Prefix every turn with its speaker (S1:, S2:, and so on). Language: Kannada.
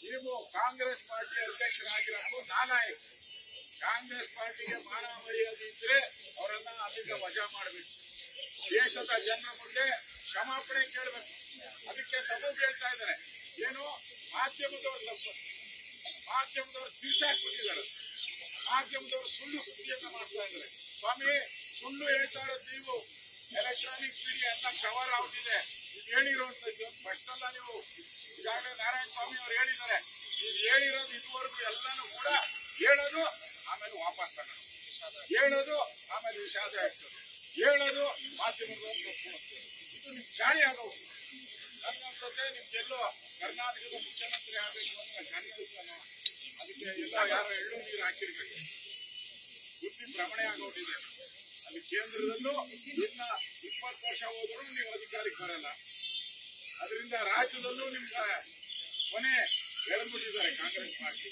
S1: ನೀವು ಕಾಂಗ್ರೆಸ್ ಪಾರ್ಟಿ ಅಧ್ಯಕ್ಷರಾಗಿರಕ್ಕೂ ನಾಲಾಯಕ. ಕಾಂಗ್ರೆಸ್ ಪಾರ್ಟಿಗೆ ಮಾನ ಮರ್ಯಾದೆ ಇದ್ರೆ ಅವರನ್ನ ಅಲ್ಲಿಂದ ವಜಾ ಮಾಡಬೇಕು. ದೇಶದ ಜನರ ಮುಂದೆ ಕ್ಷಮಾಪಣೆ ಕೇಳಬೇಕು. ಅದಕ್ಕೆ ಸಬೂಬ್ ಹೇಳ್ತಾ ಇದ್ದಾರೆ. ಏನು ಮಾಧ್ಯಮದವ್ರು ತಪ್ಪು, ಮಾಧ್ಯಮದವ್ರು ತಿರ್ಚಾಕ್ಬಿಟ್ಟಿದ್ದಾರೆ, ಮಾಧ್ಯಮದವರು ಸುಳ್ಳು ಸುದ್ದಿಯನ್ನ ಮಾಡ್ತಾ ಇದ್ದಾರೆ. ಸ್ವಾಮಿ, ಸುಳ್ಳು ಹೇಳ್ತಾ ಇರೋದು ನೀವು. ಎಲೆಕ್ಟ್ರಾನಿಕ್ ಮೀಡಿಯಾ ಎಲ್ಲ ಕವರ್ ಔಟ್ ಇದೆ. ಇದು ಹೇಳಿರುವಂತದ್ದು ಫಸ್ಟ್ ಅಲ್ಲ. ನೀವು ಈಗಾಗಲೇ ನಾರಾಯಣ ಸ್ವಾಮಿ ಅವರು ಹೇಳಿದ್ದಾರೆ. ನೀವು ಹೇಳಿರೋದು ಇದುವರೆಗೂ ಎಲ್ಲಾನು ಕೂಡ ಹೇಳೋದು, ಆಮೇಲೆ ವಾಪಸ್ ತಗೊಳ್ಳೋದು, ಹೇಳೋದು, ಆಮೇಲೆ ವಿಷಾದ ಹೇಳ್ತದೆ, ಹೇಳೋದು ಮಾಧ್ಯಮದವರು ತಪ್ಪು. ಇದು ನಿಮ್ ಚಾಳಿ ಆಗೋದು. ನನ್ಗನ್ಸುತ್ತೆ ನಿಮ್ಗೆಲ್ಲೋ ಕರ್ನಾಟಕದ ಮುಖ್ಯಮಂತ್ರಿ ಆಗಬೇಕು ಅಂತ ಕನಿಸುತ್ತಾನೋ, ಅದಕ್ಕೆ ಎಲ್ಲ ಯಾರೋ ಎಳ್ಳು ನೀರು ಹಾಕಿರ್ಬೇಕು. ಬುದ್ಧಿ ಭ್ರಮಣೆ ಆಗೋಟಿದೆ. ಅಲ್ಲಿ ಕೇಂದ್ರದಲ್ಲೂ ಇನ್ನ 20 ವರ್ಷ ಹೋದರೂ ನೀವು ಅಧಿಕಾರಕ್ಕೆ ಬರಲ್ಲ. ಅದರಿಂದ ರಾಜ್ಯದಲ್ಲೂ ನಿಮ್ಗೆ ಕೊನೆ ಎಳೆದ್ಬಿಟ್ಟಿದ್ದಾರೆ ಕಾಂಗ್ರೆಸ್ ಪಾರ್ಟಿ.